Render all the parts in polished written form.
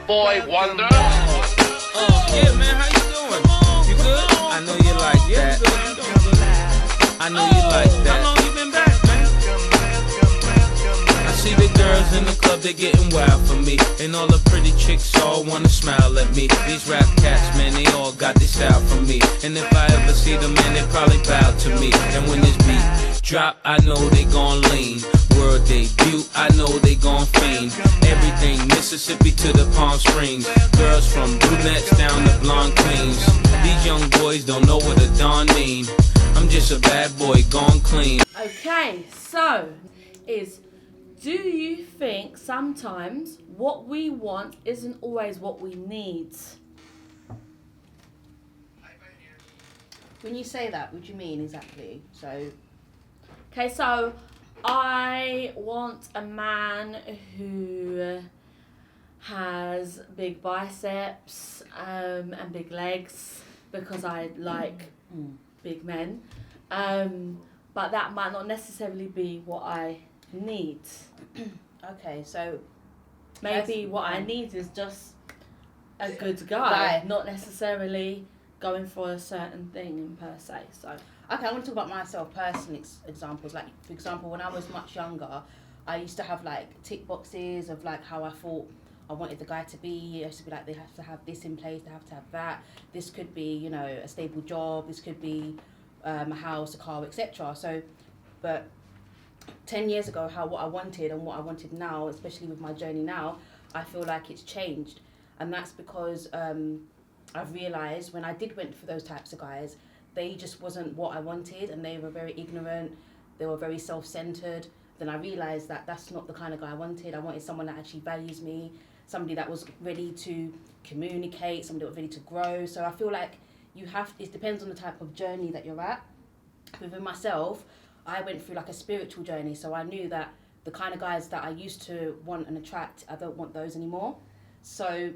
boy wonder. Yeah, man, how you doing? You good? I know you like that. I know you like that. How long you been back, man? I see the girls in the club, they getting wild for me. And all the pretty chicks all wanna smile at me. These rap cats, man, they all got this style from me. And if I ever see them, man, they probably bow to me. And when this beat drop, I know they gon' lean. World debut, I know they gon' fiend. Everything Mississippi to the Palm Springs. Girls from brunettes down to blonde queens. These young boys don't know what a Don mean. I'm just a bad boy gone clean. Okay, so do you think sometimes what we want isn't always what we need? When you say that, what do you mean exactly? Okay, so I want a man who has big biceps and big legs because I like big men. But that might not necessarily be what I need. Okay, so maybe what I need is just a good guy, not necessarily going for a certain thing per se. So okay, I want to talk about myself personal examples. Like, for example, when I was much younger, I used to have like tick boxes of like how I thought I wanted the guy to be. I used to be like, they have to have this in place, they have to have that. This could be, you know, a stable job. This could be a house, a car, etc. So, but 10 years ago, what I wanted and what I wanted now, especially with my journey now, I feel like it's changed. And that's because I've realised when I went for those types of guys, they just wasn't what I wanted, and they were very ignorant, they were very self-centered. Then I realised that that's not the kind of guy I wanted. I wanted someone that actually values me, somebody that was ready to communicate, somebody that was ready to grow. So I feel like it depends on the type of journey that you're at. Within myself, I went through like a spiritual journey, so I knew that the kind of guys that I used to want and attract, I don't want those anymore. So,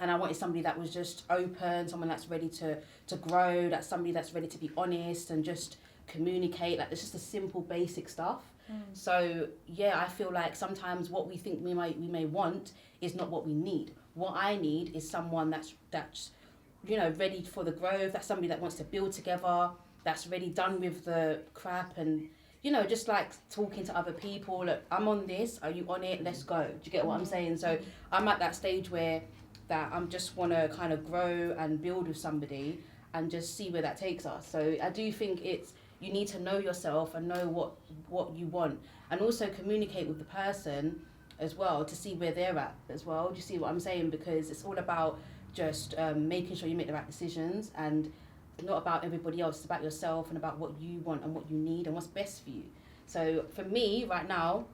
and I wanted somebody that was just open, someone that's ready to grow, that's somebody that's ready to be honest and just communicate. Like, it's just the simple, basic stuff. So, yeah, I feel like sometimes what we think we may want is not what we need. What I need is someone that's you know, ready for the growth, that's somebody that wants to build together, that's really done with the crap and, you know, just like talking to other people. Look, I'm on this, are you on it? Let's go. Do you get what I'm saying? So I'm at that stage where that I'm just want to kind of grow and build with somebody and just see where that takes us. So I do think you need to know yourself and know what you want, and also communicate with the person as well to see where they're at as well. Do you see what I'm saying? Because it's all about just making sure you make the right decisions, and not about everybody else. It's about yourself and about what you want and what you need and what's best for you. So for me right now,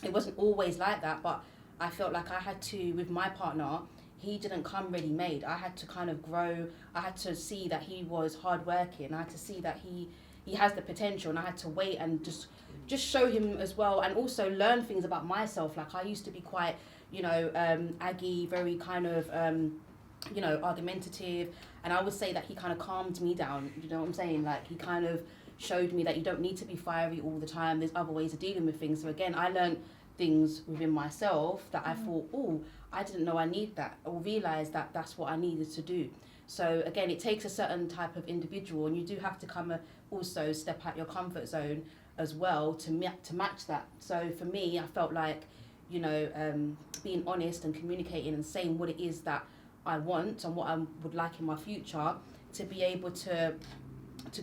it wasn't always like that, but I felt like I had to, with my partner, he didn't come ready made. I had to kind of grow. I had to see that he was hardworking. I had to see that he has the potential, and I had to wait and just show him as well, and also learn things about myself. Like, I used to be quite, you know, aggy, very kind of, you know, argumentative, and I would say that he kind of calmed me down. You know what I'm saying? Like, he kind of showed me that you don't need to be fiery all the time. There's other ways of dealing with things. So again, I learned things within myself that I thought, oh, I didn't know I need that, or realize that that's what I needed to do. So again, it takes a certain type of individual, and you do have to also step out your comfort zone as well to match that. So for me, I felt like, you know, being honest and communicating and saying what it is that I want and what I would like in my future, to be able to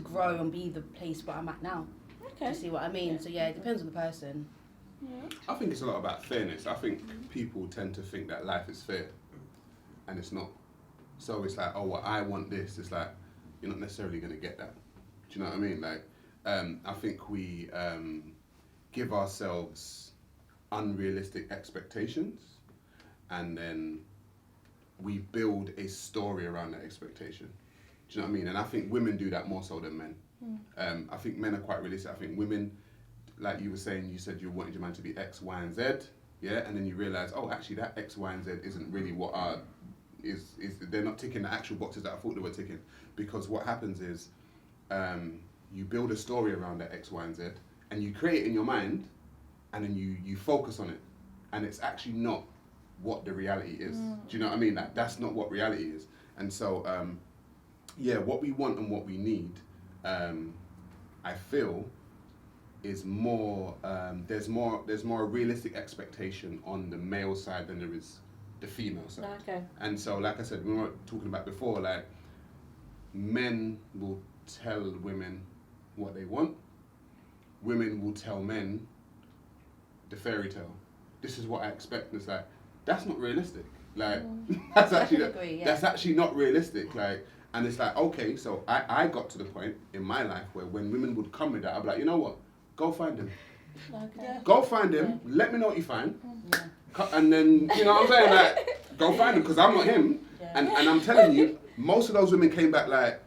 grow and be the place where I'm at now. Okay. You see what I mean? Yeah. So yeah, it depends on the person. Yeah. I think it's a lot about fairness. I think people tend to think that life is fair, and it's not. So it's like, oh, well, I want this. It's like, you're not necessarily going to get that. Do you know what I mean? Like, I think we give ourselves unrealistic expectations, and then we build a story around that expectation. Do you know what I mean? And I think women do that more so than men. I think men are quite realistic. I think women, like you were saying, you said you wanted your man to be X, Y, and Z, yeah? And then you realise, oh, actually that X, Y, and Z isn't really what they're not ticking the actual boxes that I thought they were ticking. Because what happens is, you build a story around that X, Y, and Z, and you create it in your mind, and then you focus on it. And it's actually not what the reality is. Do you know what I mean? Like, that's not what reality is. And so, what we want and what we need, I feel, is more. There's more realistic expectation on the male side than there is the female side. Okay. And so, like I said, we were talking about before, like, men will tell women what they want. Women will tell men the fairy tale. This is what I expect. And it's like, that's not realistic. Like, that's actually not realistic. Like, and it's like, okay, so I got to the point in my life where when women would come with that, I'd be like, you know what? Go find him. Okay. Go find him. Let me know what you find. And then, you know what I'm saying? Like, go find him, because I'm not him. And I'm telling you, most of those women came back like,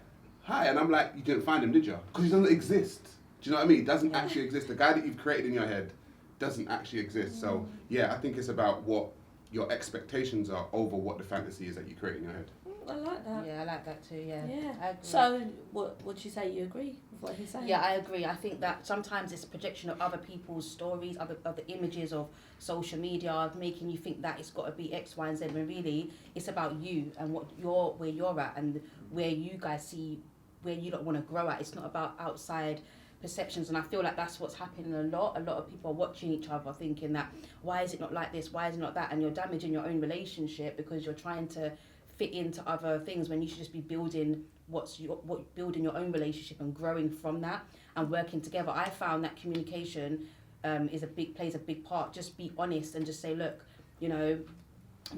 hi. And I'm like, you didn't find him, did you? Because he doesn't exist. Do you know what I mean? He doesn't actually exist. The guy that you've created in your head doesn't actually exist. So, yeah, I think it's about what your expectations are over what the fantasy is that you create in your head. I like that. Yeah, I like that too, yeah. Yeah. I agree. So, what would you say? You agree with what he's saying? Yeah, I agree. I think that sometimes it's a projection of other people's stories, other images of social media, making you think that it's got to be X, Y, and Z, when really it's about you and where you're at and where you guys see where you don't want to grow at. It's not about outside perceptions, and I feel like that's what's happening a lot. A lot of people are watching each other thinking that, why is it not like this? Why is it not that? And you're damaging your own relationship because you're trying to fit into other things when you should just be building building your own relationship and growing from that and working together. I found that communication plays a big part. Just be honest and just say, look, you know,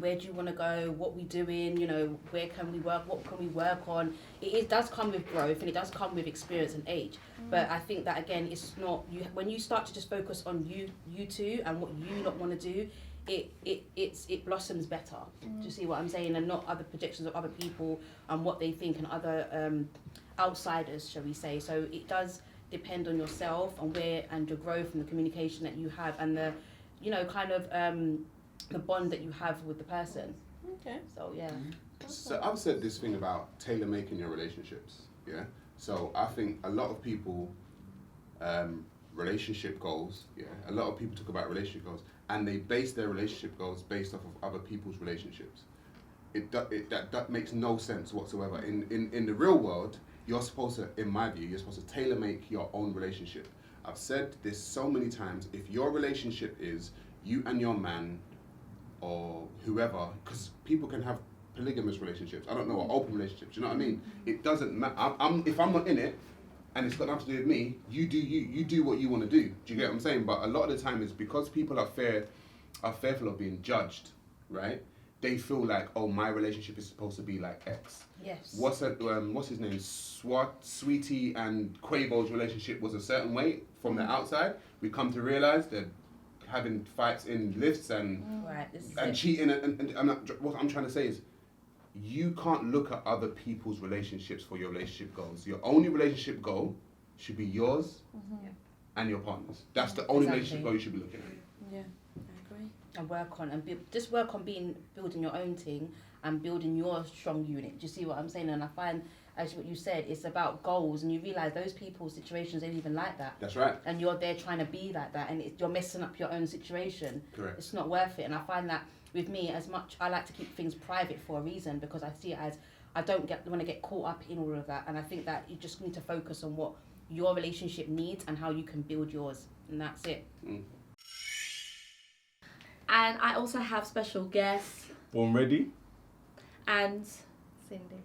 where do you want to go? What we doing? You know, where can we work? What can we work on? It does come with growth and it does come with experience and age. But I think that again, it's not you. When you start to just focus on you two and what you not want to do, it blossoms better. Do you see what I'm saying? And not other projections of other people and what they think and other outsiders, shall we say? So it does depend on yourself and your growth and the communication that you have and the, you know, kind of the bond that you have with the person. Okay. So yeah. So I've said this thing about tailor making your relationships. Yeah. So I think a lot of people, relationship goals. Yeah. A lot of people talk about relationship goals, and they base their relationship goals based off of other people's relationships. That makes no sense whatsoever. In the real world, you're supposed to, in my view, you're supposed to tailor make your own relationship. I've said this so many times. If your relationship is you and your man, or whoever, because people can have polygamous relationships, I don't know, or open relationships, you know what I mean? It doesn't matter. If I'm not in it, and it's got nothing to do with me, you do what you want to do. Do you get what I'm saying? But a lot of the time it's because people are fearful of being judged, right? They feel like, oh, my relationship is supposed to be like X. Yes. What's his name? Sweetie and Quavo's relationship was a certain way from the outside. We come to realize that having fights in lifts and cheating and I'm not, what I'm trying to say is, you can't look at other people's relationships for your relationship goals. Your only relationship goal should be yours and your partner's. That's the only relationship goal you should be looking at. Yeah, I agree. And work on just work on building your own thing and building your strong unit. Do you see what I'm saying? And I find, as what you said, it's about goals, and you realise those people's situations ain't even like that. That's right. And you're there trying to be like that, and you're messing up your own situation. Correct. It's not worth it. And I find that with me, as much I like to keep things private for a reason, because I see it as I don't want to get caught up in all of that. And I think that you just need to focus on what your relationship needs and how you can build yours, and that's it. And I also have special guests. Born ready? And Cindy.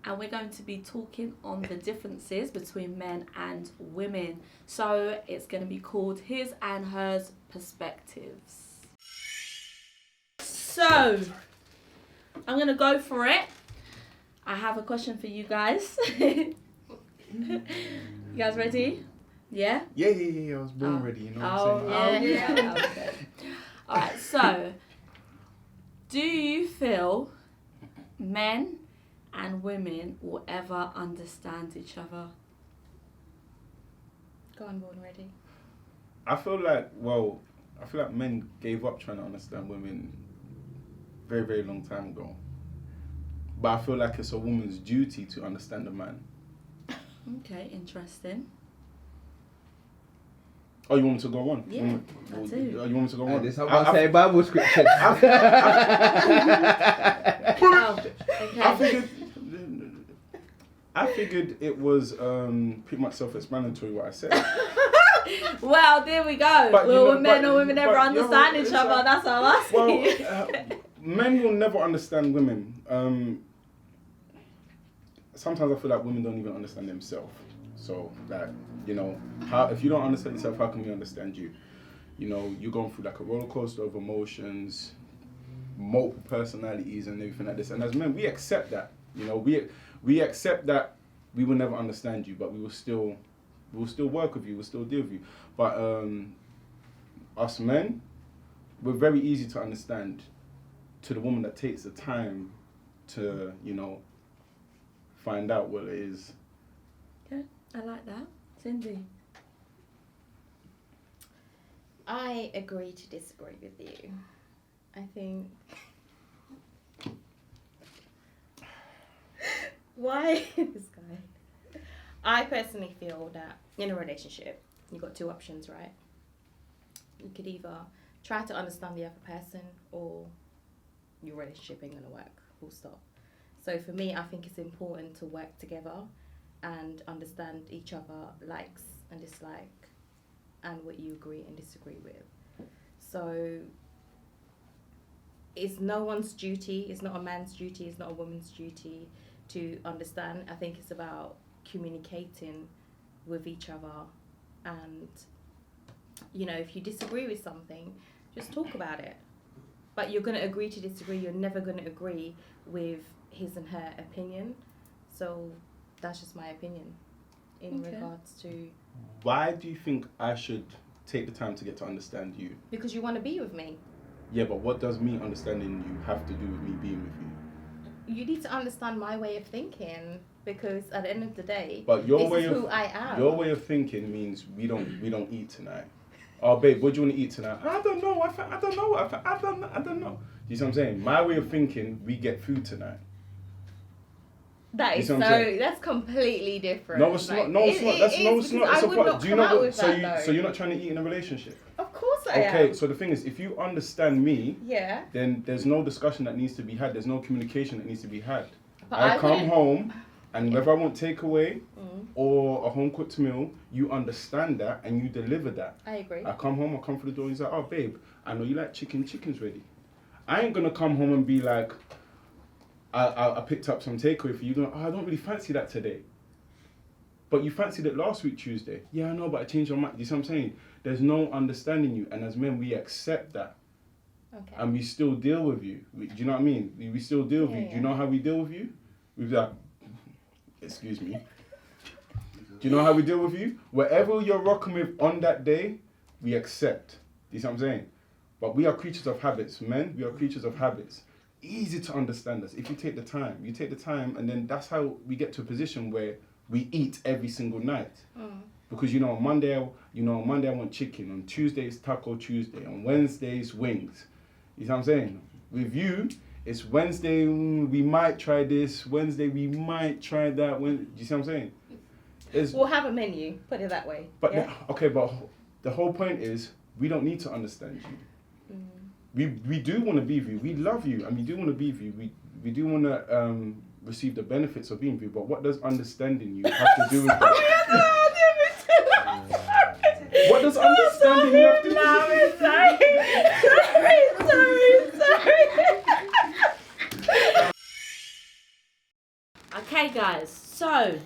And we're going to be talking on the differences between men and women. So it's going to be called His and Hers Perspectives. So I'm going to go for it. I have a question for you guys. You guys ready? Yeah? Yeah. I was born ready, you know what I'm saying? Yeah. Okay. Alright, so do you feel men and women will ever understand each other? Go on, born ready. I feel like men gave up trying to understand women very, very long time ago. But I feel like it's a woman's duty to understand a man. Okay, interesting. Oh, you want me to go on? Yeah, you I want, do. You want me to go on? This is how I say Bible scripture. Oh, I okay. figured it was pretty much self-explanatory what I said. Well, there we go. But you Will know- men but- or women ever but, understand each it's other? like- That's what I'm asking. Well, men will never understand women. Sometimes I feel like women don't even understand themselves. So that, how if you don't understand yourself, how can we understand you? You're going through like a roller coaster of emotions, multiple personalities and everything like this. And as men, we accept that. We accept that we will never understand you, but we will still work with you, we'll still deal with you. But us men, we're very easy to understand to the woman that takes the time to, find out what it is. Okay, I like that. Cindy. I agree to disagree with you. I think... Why this guy? I personally feel that in a relationship, you've got two options, right? You could either try to understand the other person or your relationship ain't gonna work, full stop. So for me, I think it's important to work together and understand each other likes and dislike and what you agree and disagree with. So it's no one's duty, it's not a man's duty, it's not a woman's duty to understand. I think it's about communicating with each other, and if you disagree with something, just talk about it. But you're going to agree to disagree. You're never going to agree with his and her opinion. So that's just my opinion in regards to... Why do you think I should take the time to get to understand you? Because you want to be with me. Yeah, but what does me understanding you have to do with me being with you? You need to understand my way of thinking, because at the end of the day, But your this way is of who I am. Your way of thinking means we don't eat tonight. Oh, babe, what do you want to eat tonight? I don't know. I don't know. I don't know. You see what I'm saying? My way of thinking, we get food tonight. That is You see what I'm saying? that's completely different. No, it's not. No, it's not. That's no, it's not. I It's would a not Do you come know out what? with So that, so though. you're not trying to eat in a relationship. Of course I am. Okay, so the thing is, if you understand me, Yeah. then there's no discussion that needs to be had. There's no communication that needs to be had. But I come wouldn't- home, and whether I want takeaway or a home cooked meal, you understand that and you deliver that. I agree. I come home, I come through the door, he's like, oh babe, I know you like chicken's ready. I ain't gonna come home and be like, I picked up some takeaway for you. Going, I don't really fancy that today. But you fancied it last week Tuesday. Yeah, I know, but I changed my mind. You see what I'm saying? There's no understanding you, and as men, we accept that. Okay. And we still deal with you. Do you know what I mean? We still deal with you. Do you know how we deal with you? We've like, excuse me. Do you know how we deal with you? Whatever you're rocking with on that day, we accept. Do you see what I'm saying? But we are creatures of habits, men. We are creatures of habits. Easy to understand us if you take the time. You take the time, and then that's how we get to a position where we eat every single night. Because on Monday I want chicken. On Tuesday it's Taco Tuesday. On Wednesday it's wings. You see what I'm saying? With you, it's Wednesday we might try this. Wednesday we might try that. Do you see what I'm saying? We'll have a menu. Put it that way. But yeah? but the whole point is we don't need to understand you. We do want to be with you. We love you, and we do want to be with you. We do want to receive the benefits of being with you. But what does understanding you have to do with that? What does understanding you have to do with that? Sorry. Okay, guys. So,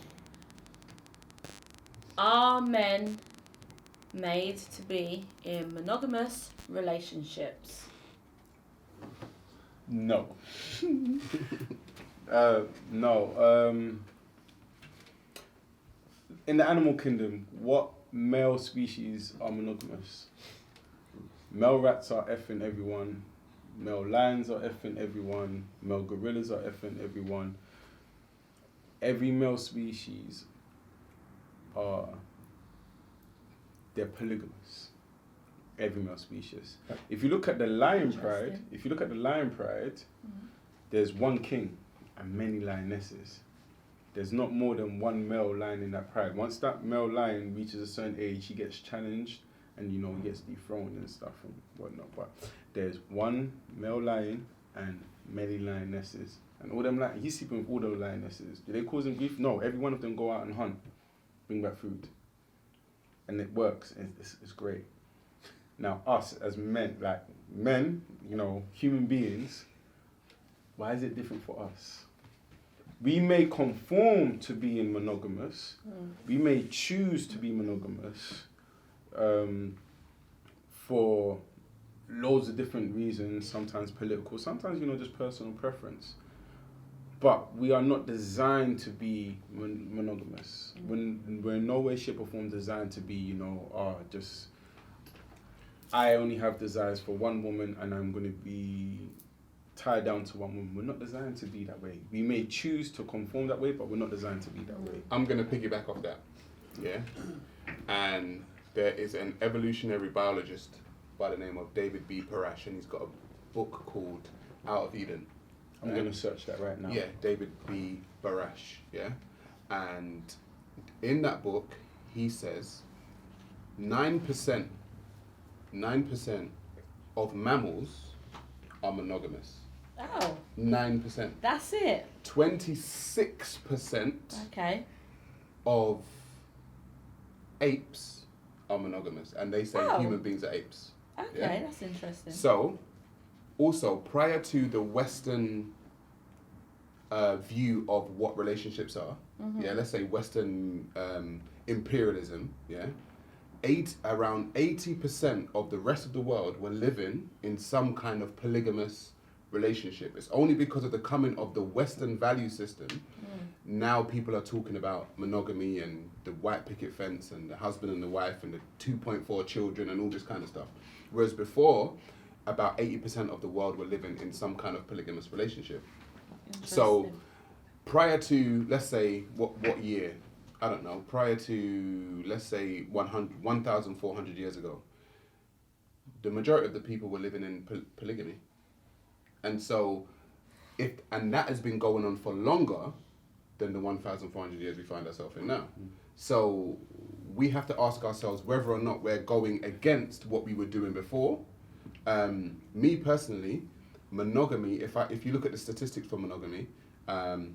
are men made to be in monogamous relationships? No. No. In the animal kingdom, what male species are monogamous? Male rats are effing everyone. Male lions are effing everyone. Male gorillas are effing everyone. Every male species they're polygamous. Every male species. If you look at the lion pride, there's one king and many lionesses. There's not more than one male lion in that pride. Once that male lion reaches a certain age, he gets challenged and you know he gets dethroned and stuff and whatnot. But there's one male lion and many lionesses, and all them he's sleeping with all those lionesses. Do they cause him grief? No, every one of them go out and hunt, bring back food, and it works. It's great. Now us as men, you know, human beings, why is it different for us? We may conform to being monogamous. We may choose to be monogamous for loads of different reasons, sometimes political, sometimes, you know, just personal preference. But we are not designed to be monogamous. We're in no way, shape or form designed to be, you know, just, I only have desires for one woman and I'm going to be tied down to one woman. We're not designed to be that way. We may choose to conform that way, but we're not designed to be that way. I'm going to piggyback off that, yeah? And there is an evolutionary biologist by the name of David B. Parash, and he's got a book called Out of Eden. I'm going to search that right now. Yeah, David B. Parash, yeah? And in that book, he says 9% of mammals are monogamous. Oh. 9%. That's it. 26% Okay. of apes are monogamous, and they say human beings are apes. Okay, Yeah? that's interesting. So, also, prior to the Western view of what relationships are, yeah, let's say Western imperialism, yeah, around 80% of the rest of the world were living in some kind of polygamous relationship. It's only because of the coming of the Western value system, now people are talking about monogamy and the white picket fence and the husband and the wife and the 2.4 children and all this kind of stuff. Whereas before, about 80% of the world were living in some kind of polygamous relationship. So prior to, let's say, what year? I don't know, prior to, let's say, 1,400 years ago, the majority of the people were living in polygamy. And so, and that has been going on for longer than the 1,400 years we find ourselves in now. So we have to ask ourselves whether or not we're going against what we were doing before. Me personally, monogamy, if you look at the statistics for monogamy,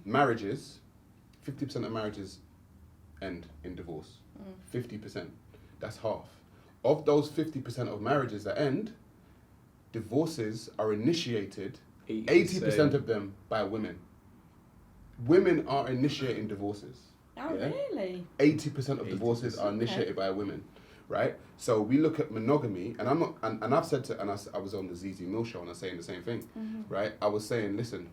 marriages, 50% of marriages end in divorce. 50%. That's half. Of those 50% of marriages that end, divorces are initiated, 80% of them by women. Women are initiating divorces. Oh, yeah? really? 80% of divorces are initiated by women, right? So we look at monogamy, and I'm not, and I've said to, and I was on the ZZ Mill show and I was saying the same thing, right? I was saying, listen,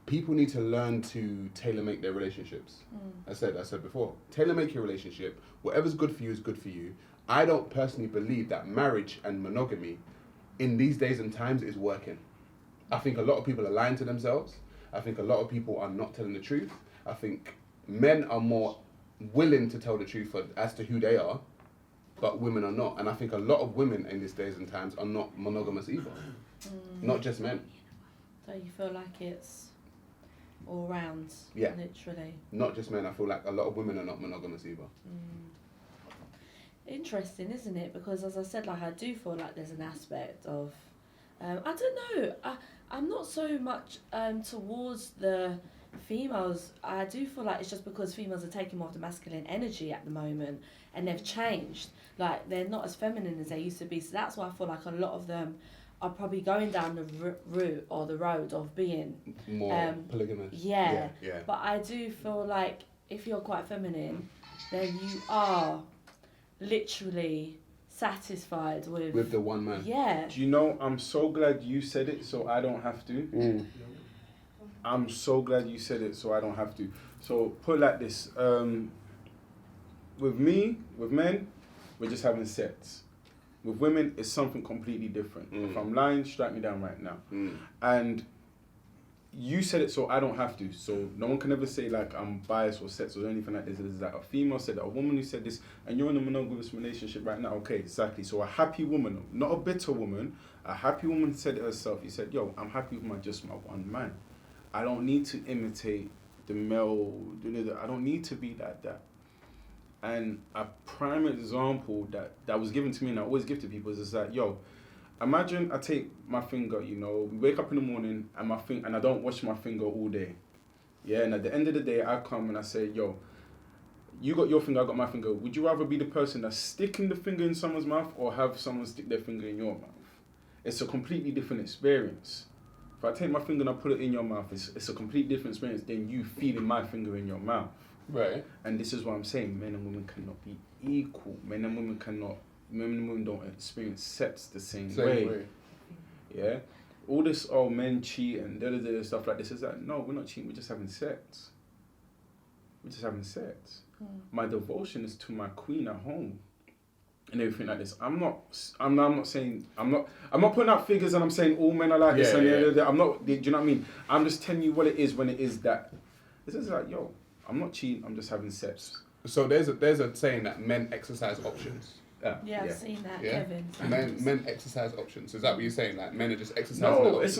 people need to learn to tailor make their relationships. I said before, tailor make your relationship. Whatever's good for you is good for you. I don't personally believe that marriage and monogamy in these days and times is working. I think a lot of people are lying to themselves. I think a lot of people are not telling the truth. I think men are more willing to tell the truth as to who they are, but women are not. And I think a lot of women in these days and times are not monogamous either. Not just men. So you feel like it's all round, Yeah. literally. Not just men. I feel like a lot of women are not monogamous either. Interesting, isn't it? Because as I said, like I do feel like there's an aspect of, I don't know, I'm not so much towards the females. I do feel like it's just because females are taking more of the masculine energy at the moment and they've changed. Like they're not as feminine as they used to be. So that's why I feel like a lot of them are probably going down the route or the road of being more polygamous. Yeah. Yeah. But I do feel like if you're quite feminine, then you are literally satisfied with the one man. Yeah. Do you know, I'm so glad you said it so I don't have to. I'm so glad you said it so I don't have to. So put it like this. With men, we're just having sex. With women, it's something completely different. If I'm lying, strike me down right now. And you said it so I don't have to. So no one can ever say like I'm biased or sexist or anything like this. It's like a female said that, a woman who said this, and you're in a monogamous relationship right now. Okay, exactly. So a happy woman, not a bitter woman, a happy woman said it herself. He said, yo, I'm happy with my one man. I don't need to imitate the male. I don't need to be like that. And a prime example that was given to me and I always give to people is that, yo, imagine I take my finger, you know, we wake up in the morning and I don't wash my finger all day. Yeah, and at the end of the day, I come and I say, yo, you got your finger, I got my finger. Would you rather be the person that's sticking the finger in someone's mouth or have someone stick their finger in your mouth? It's a completely different experience. If I take my finger and I put it in your mouth, it's a completely different experience than you feeling my finger in your mouth. Right. And this is what I'm saying, men and women cannot be equal. Men and women don't experience sex the same way. Yeah? All this, men cheat and stuff like this is that, no, we're not cheating, we're just having sex. We're just having sex. My devotion is to my queen at home. And everything like this. I'm not putting out figures and I'm saying all men are like this and I'm not, do you know what I mean? I'm just telling you what it is when it is that. This is like, yo, I'm not cheating, I'm just having sex. So there's a saying that men exercise options. Yeah, I've seen that, yeah. Kevin. Men exercise options. Is that what you're saying? Like men are just exercising? No, it's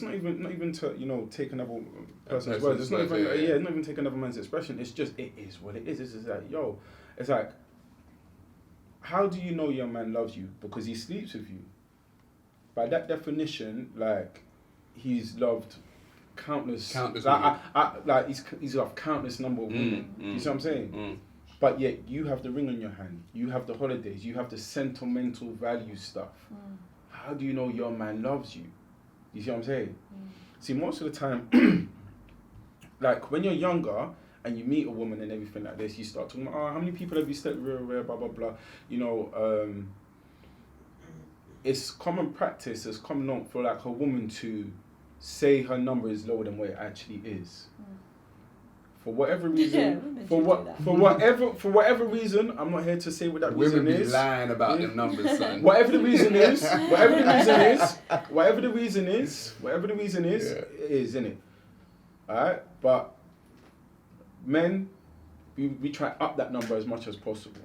not even to, you know, take another person's words. It's not even take another man's expression. It's just, it is what it is. It's just like, yo, it's like, how do you know your man loves you? Because he sleeps with you. By that definition, like, he's loved countless like he's loved countless number of women. You see what I'm saying? But yet you have the ring on your hand, you have the holidays, you have the sentimental value stuff. How do you know your man loves you? You see what I'm saying? See, most of the time, like when you're younger and you meet a woman and everything like this, you start talking about, how many people have you slept with, blah blah blah. You know, it's common practice, it's common norm for like a woman to say her number is lower than what it actually is. For whatever reason, for whatever reason, I'm not here to say what that reason is. Women be lying about them numbers, son. Whatever the reason is, it is, innit? Alright? But men, we try up that number as much as possible.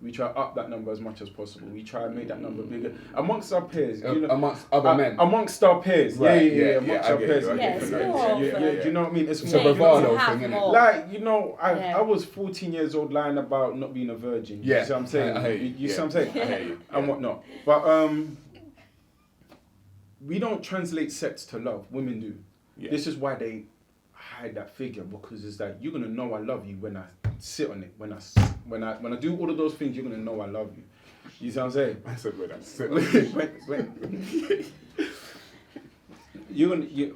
We try We try and make that number bigger amongst our peers. You know, amongst other men. Amongst our peers. Right, amongst our peers. Do you know what I mean? It's a bravado thing, isn't it? Like, you know, I was 14 years old lying about not being a virgin. Yeah. You see what I'm saying? I hear you. You see what I'm saying? I hear you. And whatnot. But we don't translate sex to love. Women do. Yeah. This is why they hide that figure, because it's like, you're gonna know I love you when I sit on it. When I do all of those things, you're gonna know I love you. You see what I'm saying? I said when I sit on it.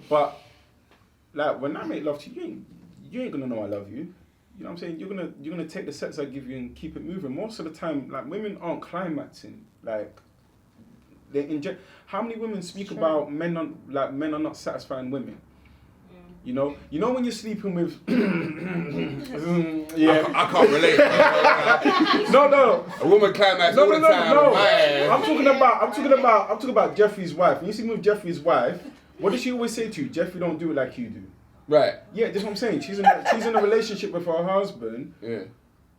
But like when I make love to you, you ain't gonna know I love you. You know what I'm saying? You're gonna take the sex I give you and keep it moving. Most of the time, like, women aren't climaxing. Like, they inject. How many women speak about men are not satisfying women? You know when you're sleeping with. Yeah, I can't relate. No. A woman climax all the time. No. I'm talking about Jeffrey's wife. When you sleep with Jeffrey's wife, what does she always say to you? Jeffrey don't do it like you do. Right. Yeah, that's what I'm saying. She's in a relationship with her husband. Yeah.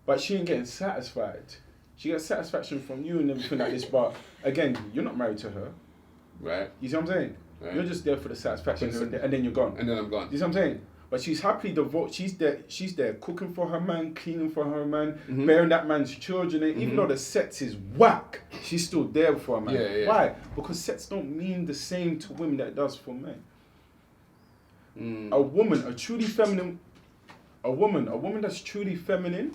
But she ain't getting satisfied. She gets satisfaction from you and everything like this. But again, you're not married to her. Right. You see what I'm saying? Right. You're just there for the satisfaction, and then you're gone. And then I'm gone. You see what I'm saying? But she's happily devoted. She's there cooking for her man, cleaning for her man, bearing that man's children. And even though the sex is whack, she's still there for her man. Yeah. Why? Because sex don't mean the same to women that it does for men. A woman that's truly feminine,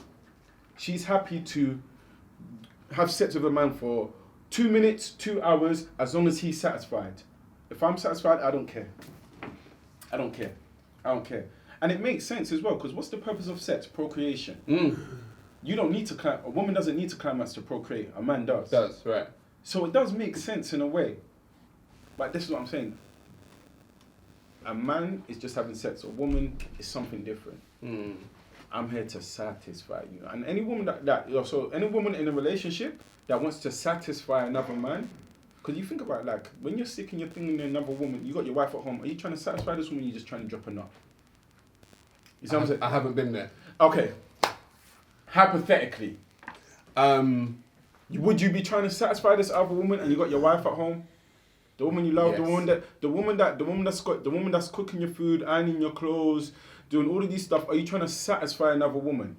she's happy to have sex with a man for 2 minutes, 2 hours, as long as he's satisfied. If I'm satisfied, I don't care. And it makes sense as well, because what's the purpose of sex? Procreation. You don't need to a woman doesn't need to climax to procreate. A man does. Does, right. So it does make sense in a way. But this is what I'm saying. A man is just having sex. A woman is something different. I'm here to satisfy you. And any woman any woman in a relationship that wants to satisfy another man, because you think about it, like, when you're sticking your thing in another woman, you got your wife at home, are you trying to satisfy this woman, or are you just trying to drop a nut? You see what I'm saying? I haven't been there. Okay. Hypothetically, would you be trying to satisfy this other woman and you got your wife at home? The woman you love, yes. the woman that's cooking your food, ironing your clothes, doing all of these stuff, are you trying to satisfy another woman?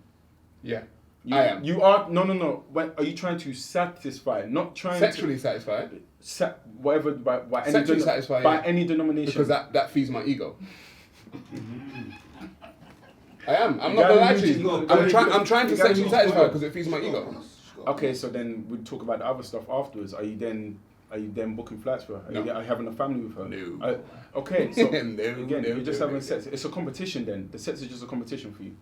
Yeah. I am. You are no. When are you trying to satisfy? Not trying Sexually satisfied. Whatever by any Sexually satisfied, by yeah. any denomination. Because that feeds my ego. I am. I'm You not gonna gotta lie use to it. you. You gotta- I'm trying to you gotta sexually use satisfy it. because it feeds my ego. Okay, so then we'd talk about the other stuff afterwards. Are you then booking flights for her? Are you having a family with her? No. Okay, so No, again, no, you're just no, having no. sex. It's a competition then. The sex is just a competition for you.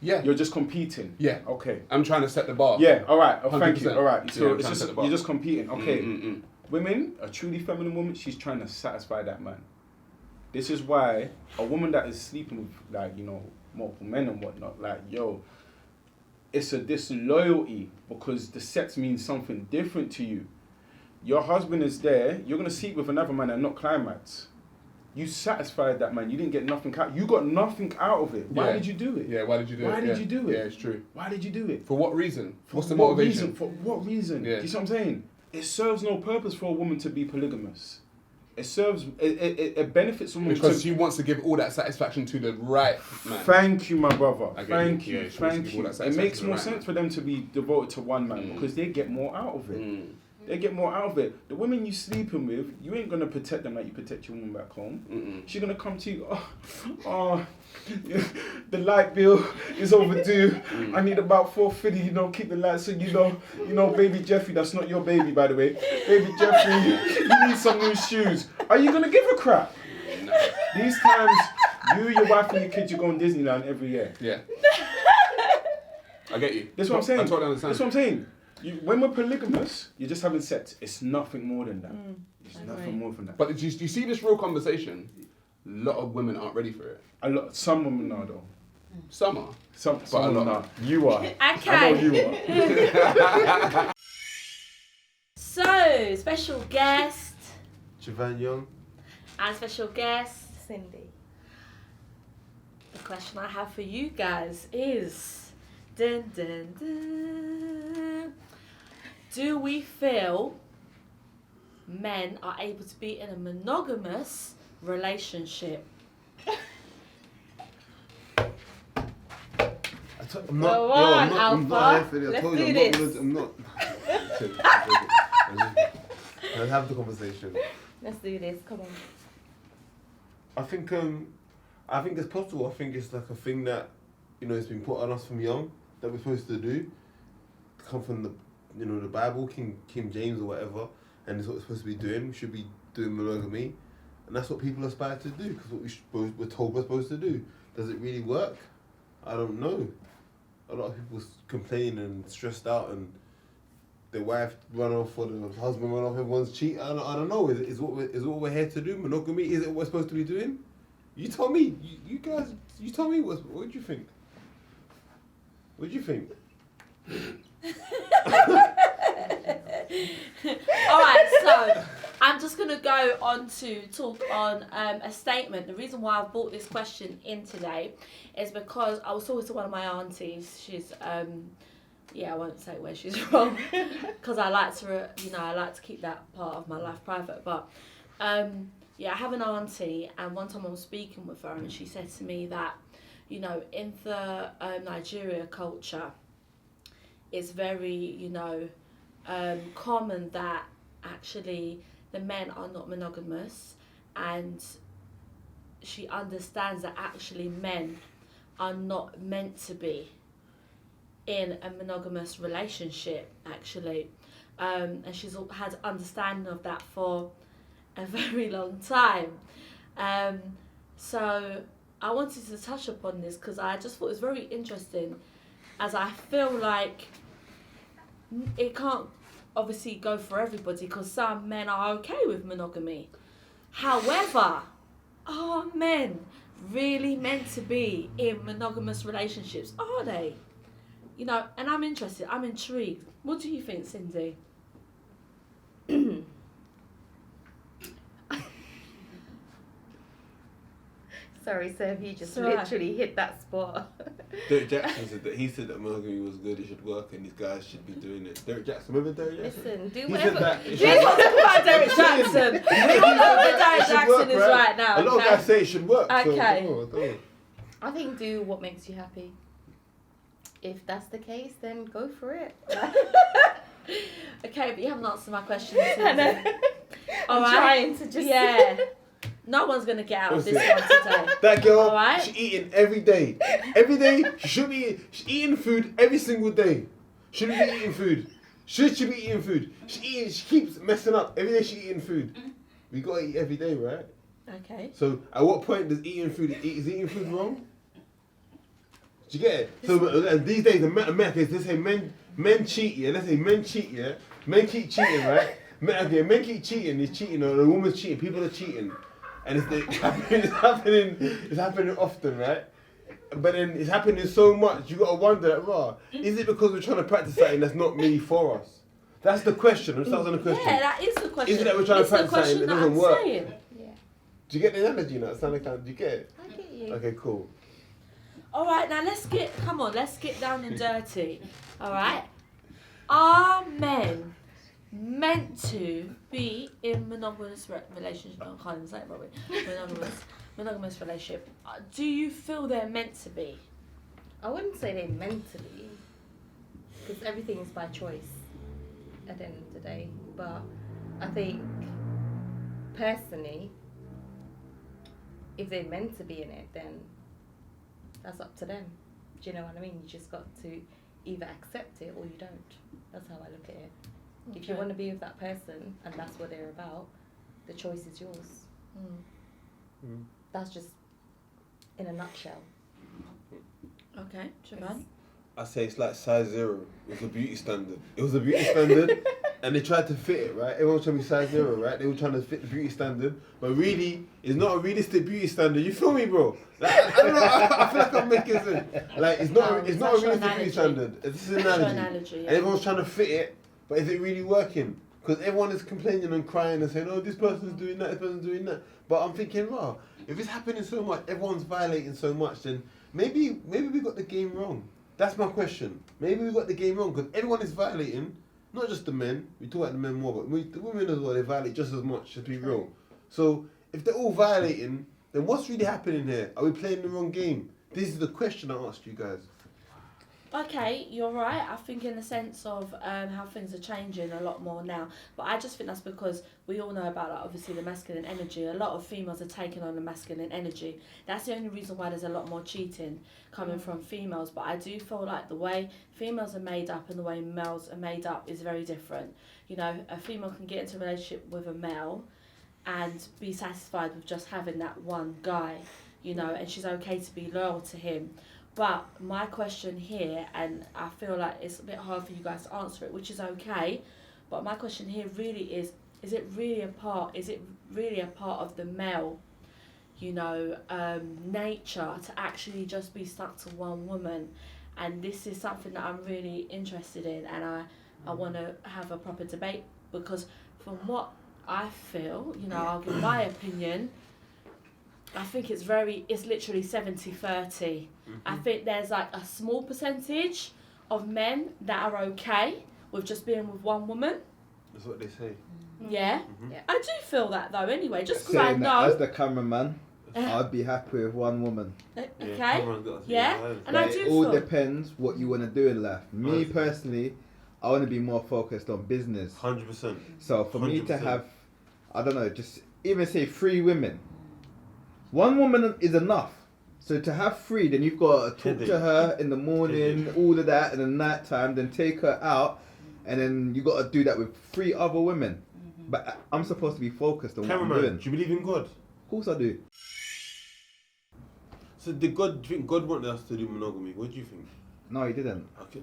Yeah. You're just competing. Yeah. Okay. I'm trying to set the bar. Yeah. All right. Oh, thank you. 100%. All right. So Yeah, I'm it's trying to just set the bar. you're just competing. Okay. Mm. Women, a truly feminine woman, she's trying to satisfy that man. This is why a woman that is sleeping with, like, you know, multiple men and whatnot, like, yo, it's a disloyalty because the sex means something different to you. Your husband is there, you're going to sleep with another man and not climax. You satisfied that man, you didn't get nothing out. You got nothing out of it. Why Yeah. did you do it? Yeah, why did you do it? Why did you do it? Yeah, it's true. Why did you do it? For what reason? What's the what motivation? reason? For what reason? Yeah. Do you see what I'm saying? It serves no purpose for a woman to be polygamous. It benefits a woman Because to... she wants to give all that satisfaction to the right man. Thank you, my brother. I get Thank you. you. Yeah, she wants to Thank give you. all that It satisfaction makes to the more right sense man. for them to be devoted to one man because they get more out of it. They get more out of it. The women you sleeping with, you ain't gonna protect them like you protect your woman back home. She's gonna come to you. Oh, the light bill is overdue. I need about $450. You know, keep the lights. So you know, baby Jeffrey. That's not your baby, by the way. Baby Jeffrey, you need some new shoes. Are you gonna give a crap? No. These times, you, your wife, and your kids, you go on Disneyland every year. Yeah. I get you. That's what I'm saying. I totally understand. That's what I'm saying. When we're polygamous, you're just having sex. It's nothing more than that. It's nothing more than that. But do you see this real conversation? A lot of women aren't ready for it. Some women are though. Some are. Some a lot women are. You are. I Okay. know you are. So, special guest Jovan Young. and special guest. Cindy. The question I have for you guys is, dun, dun, dun, do we feel men are able to be in a monogamous relationship? I'm not. Go yo, on, I'm not Alpha. here for it. I Let's told do you, this. I'm not. Let's have the conversation. Let's do this. Come on. I think it's possible. I think it's like a thing that, it's been put on us from young that we're supposed to do. Come from the Bible, King James or whatever, and it's what we're supposed to be doing. We should be doing monogamy, and that's what people aspire to do because we're told we're supposed to do. Does it really work? I don't know. A lot of people complain and stressed out, and their wife run off or the husband run off. Everyone's cheating. I don't know. Is what we're here to do? Monogamy? Is it what we're supposed to be doing? You tell me. You guys. You tell me. What do you think? What do you think? Alright, so I'm just going to go on to talk on a statement. The reason why I've brought this question in today is because I was talking to one of my aunties. She's, I won't say where she's from because I like to keep that part of my life private. But I have an auntie, and one time I was speaking with her and she said to me that, in the Nigeria culture, it's very, common that actually the men are not monogamous, and she understands that actually men are not meant to be in a monogamous relationship, actually. And she's had understanding of that for a very long time. So I wanted to touch upon this because I just thought it was very interesting, as I feel like it can't obviously go for everybody because some men are okay with monogamy. However, are men really meant to be in monogamous relationships? Are they? And I'm interested, I'm intrigued. What do you think, Cindy? Sorry, Seb, you just Sorry. literally hit that spot. Derek Jackson said that monogamy was good, it should work, and these guys should be doing it. Derek Jackson, remember Derek Jackson? Listen, do He whatever. said that. Let's not talk about Derek Jackson. We all know where Derek Jackson is right now. A lot of guys say it should work. Okay. So, I think do what makes you happy. if that's the case, then go for it. Okay, but you haven't answered my question. I know. All I'm right. trying to just Yeah. No one's gonna get out of this one today. That girl, Alright. she's eating every day. Every day, she should be she's eating food every single day. Shouldn't be eating food. Should she be eating food? She keeps messing up. Every day she eating food. We gotta eat every day, right? Okay. So at what point does eating food is eating food wrong? Do you get it? So these days, America, let's say men cheat, yeah. Let's say men cheat, yeah. Men keep cheating, right? Men keep cheating. He's cheating, or the woman's cheating. People are cheating, and it's happening often, right? But then it's happening so much. You gotta wonder, like, wow, is it because we're trying to practice something that's not really for us? That's the question. I'm starting the question. Yeah, that is the question. Is it that we're trying to practice something that doesn't work? Saying. Yeah. Do you get the analogy now? Do you get it? I get you. Okay, cool. All right, now let's get down and dirty. All right, are men meant to be in monogamous relationship? I can't even say it properly. Monogamous relationship. Do you feel they're meant to be? I wouldn't say they're meant to be, because everything is by choice at the end of the day. But I think, personally, if they're meant to be in it, then that's up to them. Do you know what I mean? You just got to either accept it or you don't. That's how I look at it. Okay. If you want to be with that person and that's what they're about, the choice is yours. Mm. That's just in a nutshell. Okay, Jovan. I say it's like size 0. It's a beauty standard. It was a beauty standard, and they tried to fit it, right? Everyone's trying to be size 0, right? They were trying to fit the beauty standard, but really, it's not a realistic beauty standard. You feel me, bro? Like, I don't know. I feel like I'm making sense. Like, it's not a realistic beauty standard. It's an analogy, Yeah. and everyone's trying to fit it, but is it really working? Because everyone is complaining and crying and saying, "Oh, this person's doing that. This person's doing that." But I'm thinking, wow, if it's happening so much, everyone's violating so much, then maybe we got the game wrong. That's my question. Maybe we got the game wrong because everyone is violating, not just the men. We talk about the men more, but the women as well, they violate just as much, to be real. So if they're all violating, then what's really happening here? Are we playing the wrong game? This is the question I asked you guys. Okay, you're right. I think in the sense of how things are changing a lot more now. But I just think that's because we all know about, like, obviously the masculine energy. A lot of females are taking on the masculine energy. That's the only reason why there's a lot more cheating coming from females. But I do feel like the way females are made up and the way males are made up is very different. You know, a female can get into a relationship with a male and be satisfied with just having that one guy, you know, and she's okay to be loyal to him. But my question here, and I feel like it's a bit hard for you guys to answer it, which is okay, but my question here really is it really a part of the male, you know, nature to actually just be stuck to one woman? And this is something that I'm really interested in, and I want to have a proper debate, because from what I feel, you know, I'll give my opinion, I think it's literally 70-30. I think there's like a small percentage of men that are okay with just being with one woman. That's what they say. Yeah. Yeah. I do feel that though anyway, just because I Saying that know. as the cameraman, I'd be happy with one woman. Okay. Yeah. And I But do it all feel. depends what you want to do in life. Me personally, I want to be more focused on business. 100%. So for me to 100%. have, I don't know, just even say 3 women. One woman is enough. So to have 3, then you've got to talk to her in the morning, all of that, and then night time, then take her out, and then you got to do that with 3 other women. But I'm supposed to be focused on what I'm Cameraman, doing. do you believe in God? Of course I do. So do you think God wanted us to do monogamy? What do you think? No, he didn't. Okay.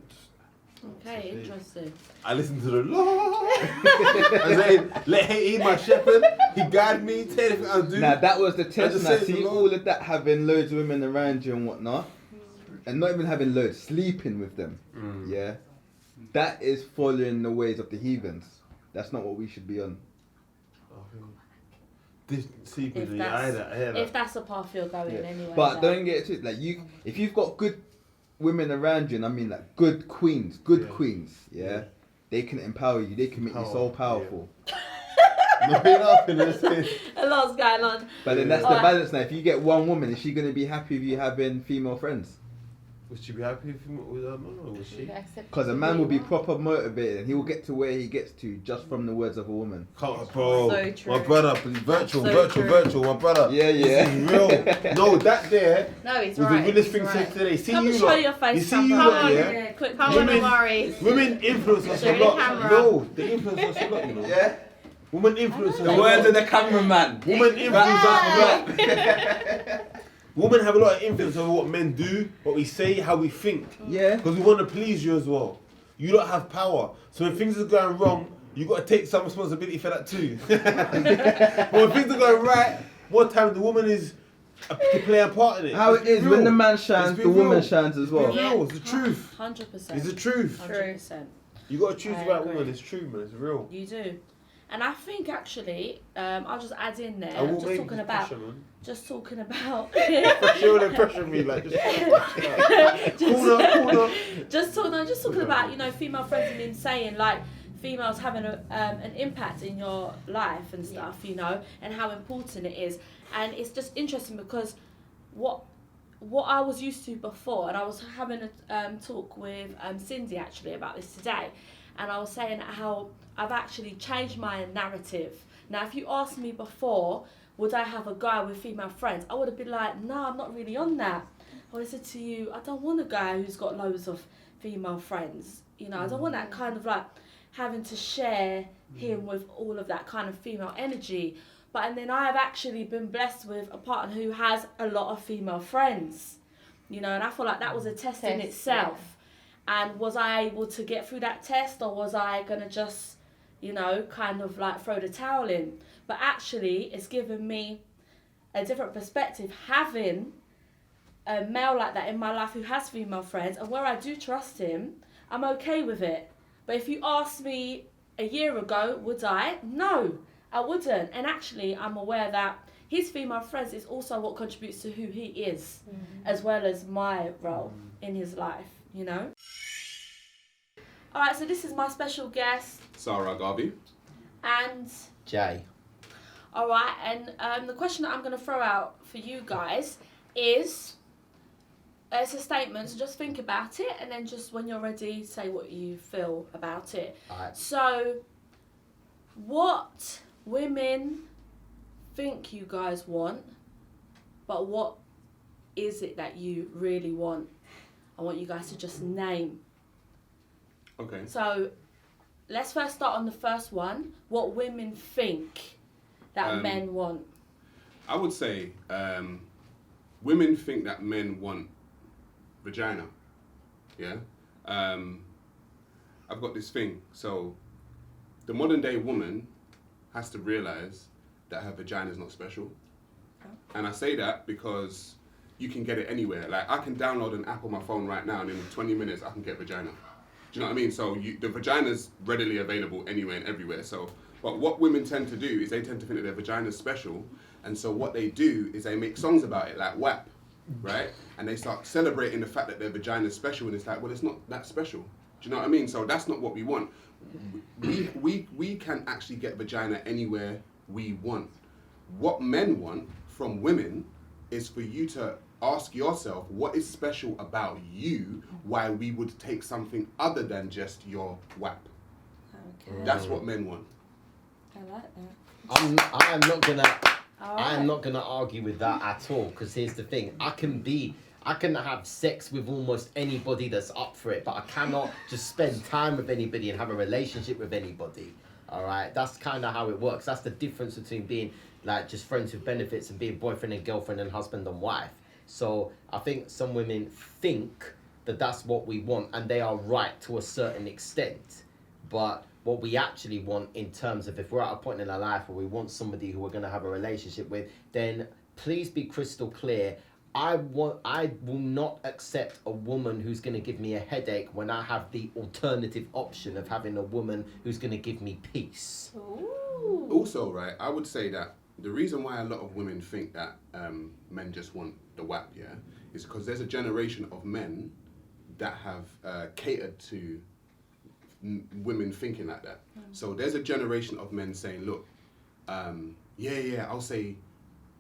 Okay, interesting. I listen to the Lord. I say, let him be my shepherd. He guide me. Tell everything I do. Now that was the test. just Now say to see the Lord. all of that, having loads of women around you and whatnot, and not even having loads, sleeping with them. Yeah, that is following the ways of the heathens. That's not what we should be on. This secretly, If that's- I hear that. If that's the path you're going anyway. But though. don't get it twisted. Like if you've got good women around you, and I mean like good queens, queens, yeah, they can empower you. They can make you so powerful. No, you're laughing. A lot's going on. But then that's the Alright. balance now. If you get one woman, is she gonna be happy with you having female friends? Would she be happy with her man, or was she? Because a man will be proper motivated and he will get to where he gets to just from the words of a woman. Bro, So true. my brother, please, virtual, So my brother. Yeah, yeah. This is real. No, that there No, it's was right. the realest it's thing right. said today. See Come you and show lot. your face, You see Sam. you Come lot, on, yeah? quick. Come on, Women- Amari. Women influence us Show a the lot. camera. No, they influence us a lot, you know. Yeah? Women influence us a The lot. words of the cameraman. Women influence us a lot. Women have a lot of influence over what men do, what we say, how we think. Yeah. Because we want to please you as well. You don't have power. So when things are going wrong, you got to take some responsibility for that too. But when things are going right, more time the woman is to play a part in it. How it is, when the man It's shines, the been woman real. shines as well. It's real. It's the truth. 100%. It's the truth. 100%. You got to choose I the right agree. woman. It's true, man. It's real. You do. And I think actually, I'll just add in there, I will just make talking this about, pressure, man. just talking about, Pressure and pressure me like just corner. just talking about, you know, female friends and him saying like females having an impact in your life and stuff, you know, and how important it is. And it's just interesting because what I was used to before, and I was having a talk with Cindy actually about this today, and I was saying how I've actually changed my narrative. Now, if you asked me before, would I have a guy with female friends, I would have been like, no, I'm not really on that. I would have said to you, I don't want a guy who's got loads of female friends. You know, I don't want that kind of like having to share him with all of that kind of female energy. But and then I have actually been blessed with a partner who has a lot of female friends. You know, and I feel like that was a test in itself. And was I able to get through that test, or was I going to just, you know, kind of like throw the towel in? But actually, it's given me a different perspective having a male like that in my life who has female friends, and where I do trust him, I'm okay with it. But if you asked me a year ago, would I? No, I wouldn't. And actually, I'm aware that his female friends is also what contributes to who he is, as well as my role in his life, you know? Alright, so this is my special guest, Sara Garvey. and Jay. alright, and the question that I'm going to throw out for you guys is, it's a statement, so just think about it, and then just when you're ready, say what you feel about it. Alright. So, what women think you guys want, but what is it that you really want? I want you guys to just name. Okay. So, let's first start on the first one. What women think that men want. I would say women think that men want vagina. Yeah. I've got this thing. So the modern day woman has to realize that her vagina is not special. And I say that because you can get it anywhere. Like, I can download an app on my phone right now, and in 20 minutes I can get vagina. Do you know what I mean? So the vagina's readily available anywhere and everywhere. So, but what women tend to do is they tend to think that their vagina's special, and so what they do is they make songs about it, like WAP, right? And they start celebrating the fact that their vagina's special, and it's like, well, it's not that special. Do you know what I mean? So that's not what we want. We can actually get vagina anywhere we want. What men want from women is for you to ask yourself what is special about you, why we would take something other than just your WAP. Okay. That's what men want. I like that. I am not gonna argue with that at all. Because here's the thing: I can have sex with almost anybody that's up for it, but I cannot just spend time with anybody and have a relationship with anybody. All right, that's kind of how it works. That's the difference between being like just friends with benefits and being boyfriend and girlfriend and husband and wife. So I think some women think that that's what we want, and they are right to a certain extent. But what we actually want in terms of if we're at a point in our life where we want somebody who we're going to have a relationship with, then please be crystal clear. I will not accept a woman who's going to give me a headache when I have the alternative option of having a woman who's going to give me peace. Ooh. Also, right, I would say that the reason why a lot of women think that men just want the WAP, yeah, is because there's a generation of men that have catered to women thinking like that. So there's a generation of men saying, look, I'll say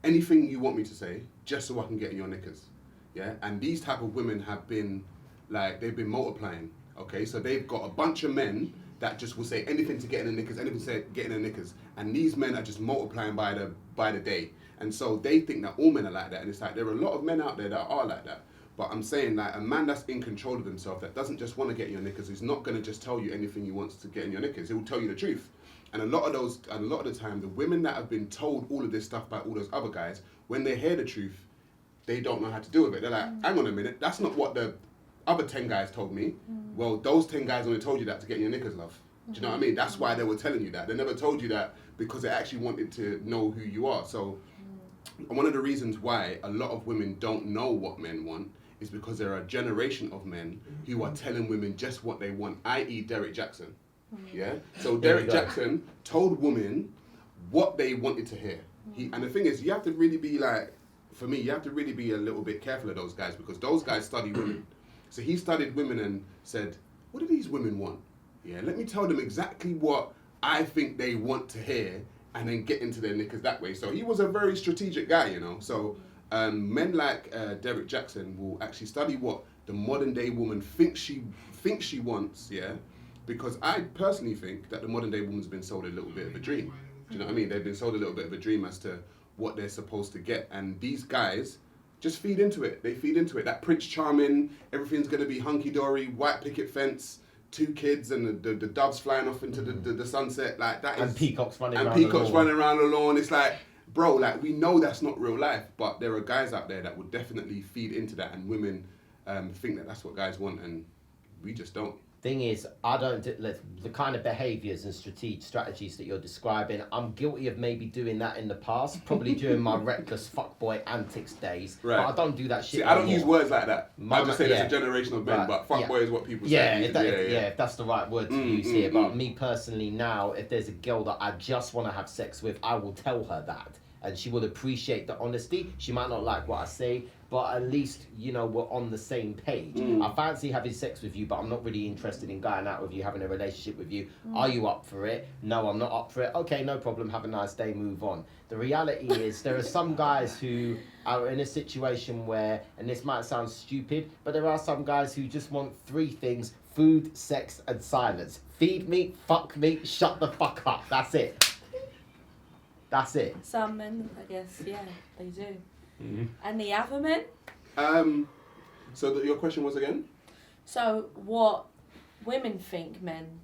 anything you want me to say just so I can get in your knickers. yeah, and these type of women have been, like, they've been multiplying, okay? So they've got a bunch of men that just will say anything to get in the knickers, anything to say get in the knickers, and these men are just multiplying by the day. And so they think that all men are like that, and it's like there are a lot of men out there that are like that. But I'm saying that a man that's in control of himself, that doesn't just want to get in your knickers, is not going to just tell you anything he wants to get in your knickers. He will tell you the truth. And a lot of the time, the women that have been told all of this stuff by all those other guys, when they hear the truth, they don't know how to deal with it. They're like, hang on a minute, that's not what the other 10 guys told me. Well, those 10 guys only told you that to get in your knickers, love. Do you know what I mean? That's why they were telling you that. They never told you that because they actually wanted to know who you are. So one of the reasons why a lot of women don't know what men want is because there are a generation of men who are telling women just what they want, i.e. Derek Jackson. Yeah? So Derek Jackson told women what they wanted to hear. And the thing is, you have to really be like, for me, you have to really be a little bit careful of those guys, because those guys study women. So he studied women and said, what do these women want? Yeah, let me tell them exactly what I think they want to hear, and then get into their knickers that way. So he was a very strategic guy, you know. So men like Derek Jackson will actually study what the modern day woman thinks she wants, yeah. Because I personally think that the modern day woman's been sold a little bit of a dream. Do you know what I mean? They've been sold a little bit of a dream as to what they're supposed to get, and these guys just feed into it. They feed into it. That Prince Charming, everything's gonna be hunky dory, white picket fence, 2 kids, and the doves flying off into the sunset, like that. And is, peacocks running and around peacocks the lawn. running around the lawn. It's like, bro, like, we know that's not real life, but there are guys out there that would definitely feed into that, and women think that that's what guys want, and we just don't. Thing is, I don't do the kind of behaviours and strategies that you're describing. I'm guilty of maybe doing that in the past, probably during my reckless fuckboy antics days. Right. But I don't do that shit. See, I don't anymore. use words like that. I just say yeah. there's a generation of men, Right. but fuckboy is what people Yeah, say. if that's the right word to use here. But me personally now, if there's a girl that I just want to have sex with, I will tell her that. And she will appreciate the honesty. She might not like what I say, but at least, you know, we're on the same page. I fancy having sex with you, but I'm not really interested in going out with you, having a relationship with you. Are you up for it? No, I'm not up for it. Okay, no problem. Have a nice day. Move on. The reality is there are some guys who are in a situation where, and this might sound stupid, but there are some guys who just want 3 things: food, sex, and silence. Feed me, fuck me, shut the fuck up. That's it. That's it. Some men, I guess, yeah, they do. And the other men? So your question was again? So what women think men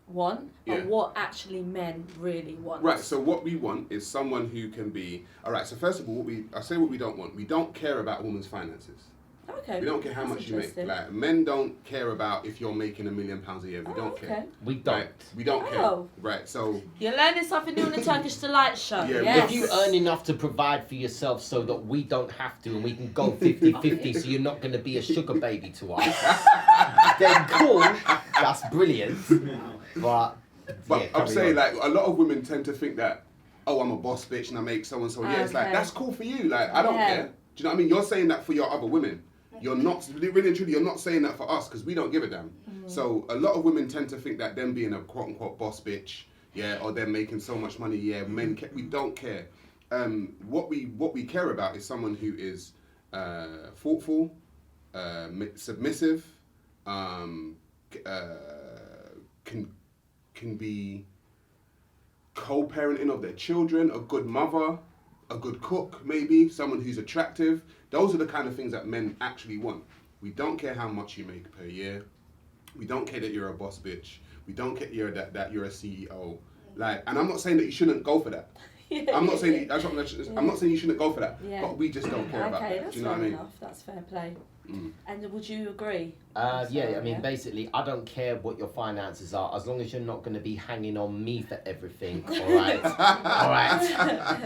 want, Yeah. but what actually men really want. Right, so what we want is someone who can be... Alright, so first of all, I say what we don't want. We don't care about a woman's finances. Okay. We don't care how that's much you make. interesting. Like, men don't care about if you're making £1 million a year. We don't care. We don't. Right? We don't care. Oh. Right, so... You're learning something new on the Turkish Delight Show. Yeah, Yes. If you earn enough to provide for yourself so that we don't have to, and we can go 50-50 so you're not going to be a sugar baby to us, then cool, that's brilliant. But yeah, I'm saying, on. like, a lot of women tend to think that, oh, I'm a boss bitch and I make so-and-so. Yeah, it's like, Okay. that's cool for you. Like, I don't care. Do you know what I mean? You're saying that for your other women. You're not, really and truly, you're not saying that for us, because we don't give a damn. So a lot of women tend to think that them being a quote-unquote boss bitch, yeah, or them making so much money, yeah, men, we don't care. What we care about is someone who is thoughtful, submissive, can be co-parenting of their children, a good mother, a good cook, maybe, someone who's attractive. Those are the kind of things that men actually want. We don't care how much you make per year. We don't care that you're a boss bitch. We don't care that you're a CEO. Like, and I'm not saying that you shouldn't go for that. I'm not saying I'm not saying you shouldn't go for that. Yeah. But we just don't care about Okay, that. that's Do you know fair what I mean? enough. That's fair play. And would you agree? Yeah, I mean, basically, I don't care what your finances are, as long as you're not going to be hanging on me for everything, alright? Alright?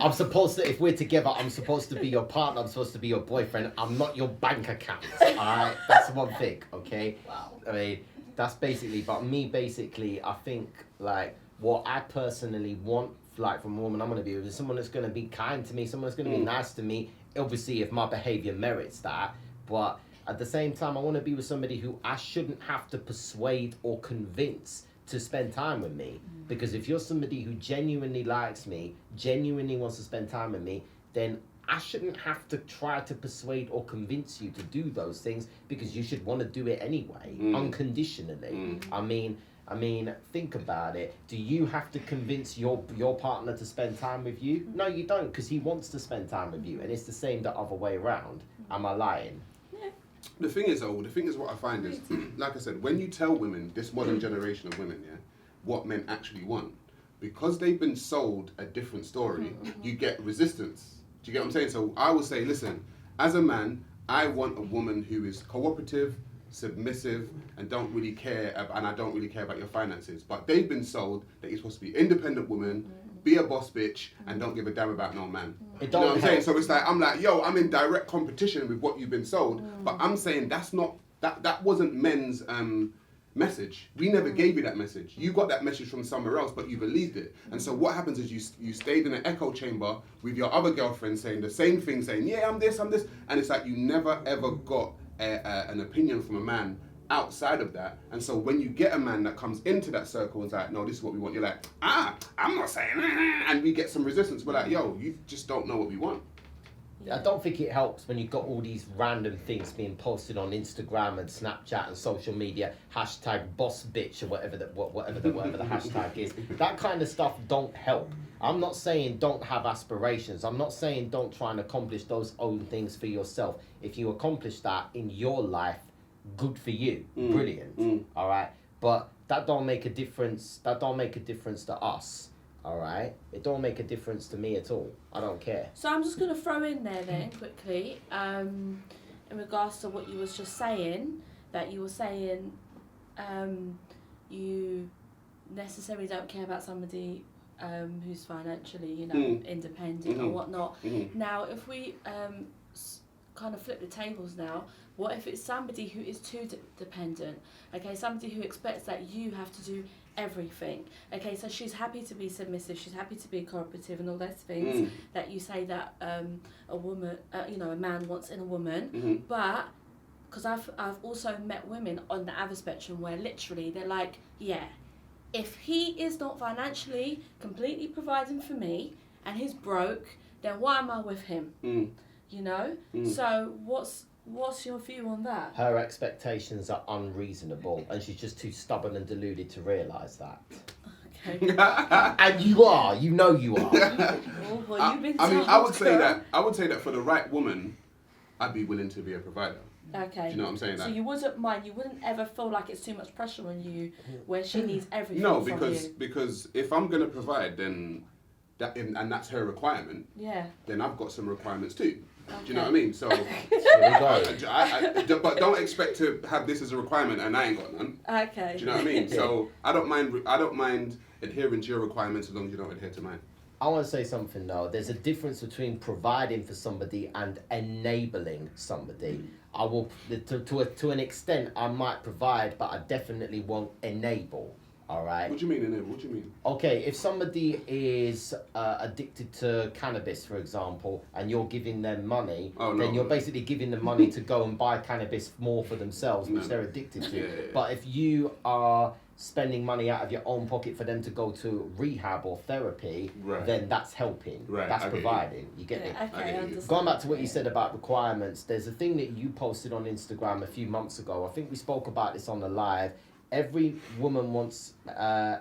I'm supposed to, if we're together, I'm supposed to be your partner, I'm supposed to be your boyfriend, I'm not your bank account, alright? That's one thing, okay? Wow. I mean, that's basically, but me, basically, I think, like, what I personally want, like, from a woman I'm going to be with, is someone that's going to be kind to me, someone that's going to be nice to me, obviously, if my behaviour merits that, but... At the same time, I want to be with somebody who I shouldn't have to persuade or convince to spend time with me. Because if you're somebody who genuinely likes me, genuinely wants to spend time with me, then I shouldn't have to try to persuade or convince you to do those things because you should want to do it anyway, unconditionally. I mean, think about it. Do you have to convince your partner to spend time with you? No, you don't, because he wants to spend time with you, and it's the same the other way around. Am I lying? The thing is what I find is, like I said, when you tell women, this modern generation of women, what men actually want, because they've been sold a different story, you get resistance. Do you get what I'm saying? So I will say, listen, as a man, I want a woman who is cooperative, submissive, and don't really care, and I don't really care about your finances. But they've been sold that you're supposed to be an independent woman, be a boss bitch, and don't give a damn about no man. You know what I'm saying? So it's like, I'm like, yo, I'm in direct competition with what you've been sold, but I'm saying that wasn't men's message. We never gave you that message. You got that message from somewhere else, but you believed it. And so what happens is you stayed in an echo chamber with your other girlfriend saying the same thing, saying, yeah, I'm this, and it's like you never ever got an opinion from a man outside of that. And so when you get a man that comes into that circle and is like, no, this is what we want, you're like, I'm not saying, and we get some resistance. We're like, yo, you just don't know what we want. I don't think it helps when you've got all these random things being posted on Instagram and Snapchat and social media, hashtag boss bitch or whatever the hashtag is. That kind of stuff don't help. I'm not saying don't have aspirations. I'm not saying don't try and accomplish those own things for yourself. If you accomplish that in your life, good for you. Brilliant. All right. But that don't make a difference. That don't make a difference to us. All right, it don't make a difference to me at all. I don't care. So I'm just gonna throw in there then quickly, in regards to what you was just saying, that you were saying, you necessarily don't care about somebody who's financially, independent or whatnot. Now, if we kind of flip the tables now, what if it's somebody who is too dependent? Okay, somebody who expects that you have to do everything. Okay, so she's happy to be submissive, she's happy to be cooperative and all those things that you say that a woman, a man wants in a woman. But because I've also met women on the other spectrum where literally they're like, yeah, if he is not financially completely providing for me and he's broke, then why am I with him? So what's your view on that? Her expectations are unreasonable, and she's just too stubborn and deluded to realise that. Okay. And you are. You know you are. I would say that for the right woman, I'd be willing to be a provider. Okay. Do you know what I'm saying? So you wouldn't mind. You wouldn't ever feel like it's too much pressure on you, where she needs everything. No, from you. because if I'm gonna provide, then and that's her requirement. Yeah. Then I've got some requirements too. Okay. Do you know what I mean? So, but don't expect to have this as a requirement and I ain't got none. Okay. Do you know what I mean? So I don't mind adhering to your requirements as long as you don't adhere to mine. I want to say something though. There's a difference between providing for somebody and enabling somebody. I will, to an extent, I might provide, but I definitely won't enable. All right. What do you mean enable? What do you mean? Okay, if somebody is addicted to cannabis, for example, and you're giving them money, then you're basically giving them money to go and buy cannabis more for themselves, which they're addicted to. Yeah. But if you are spending money out of your own pocket for them to go to rehab or therapy, then that's helping. Right. That's providing. You get me? Okay, Going back to what you said about requirements, there's a thing that you posted on Instagram a few months ago. I think we spoke about this on the live. Every woman wants a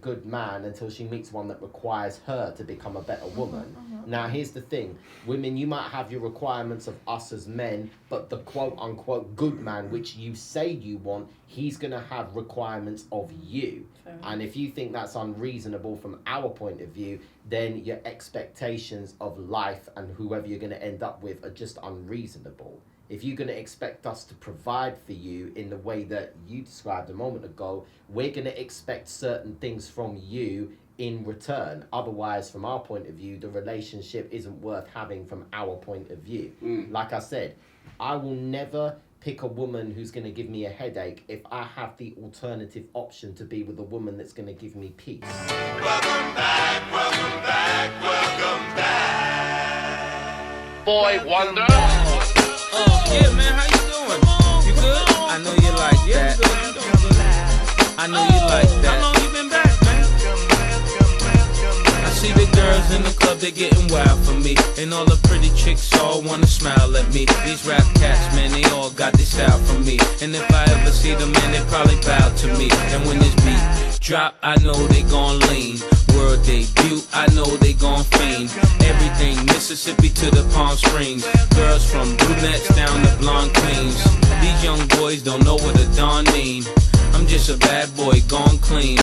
good man until she meets one that requires her to become a better woman. Now, here's the thing. Women, you might have your requirements of us as men, but the quote-unquote good man, which you say you want, he's going to have requirements of you. And if you think that's unreasonable from our point of view, then your expectations of life and whoever you're going to end up with are just unreasonable. If you're going to expect us to provide for you in the way that you described a moment ago, we're going to expect certain things from you in return. Otherwise, from our point of view, the relationship isn't worth having from our point of view. Like I said, I will never pick a woman who's going to give me a headache if I have the alternative option to be with a woman that's going to give me peace. Welcome back, welcome back, welcome back. Boy Wonder. Yeah, man, how you doing? You good? I know you like that. I know you like that. How long you been back, man? I see the girls in the club club, they're getting wild for me. And all the pretty chicks all wanna smile at me. These rap cats, man, they all got this style from me. And if I ever see them, man, they probably bow to me. And when this beat drop, I know they gon' lean. World debut, I know they gon' fiend. Everything Mississippi to the Palm Springs. Girls from brunettes down to blonde queens. These young boys don't know what a Don mean. I'm just a bad boy gone clean.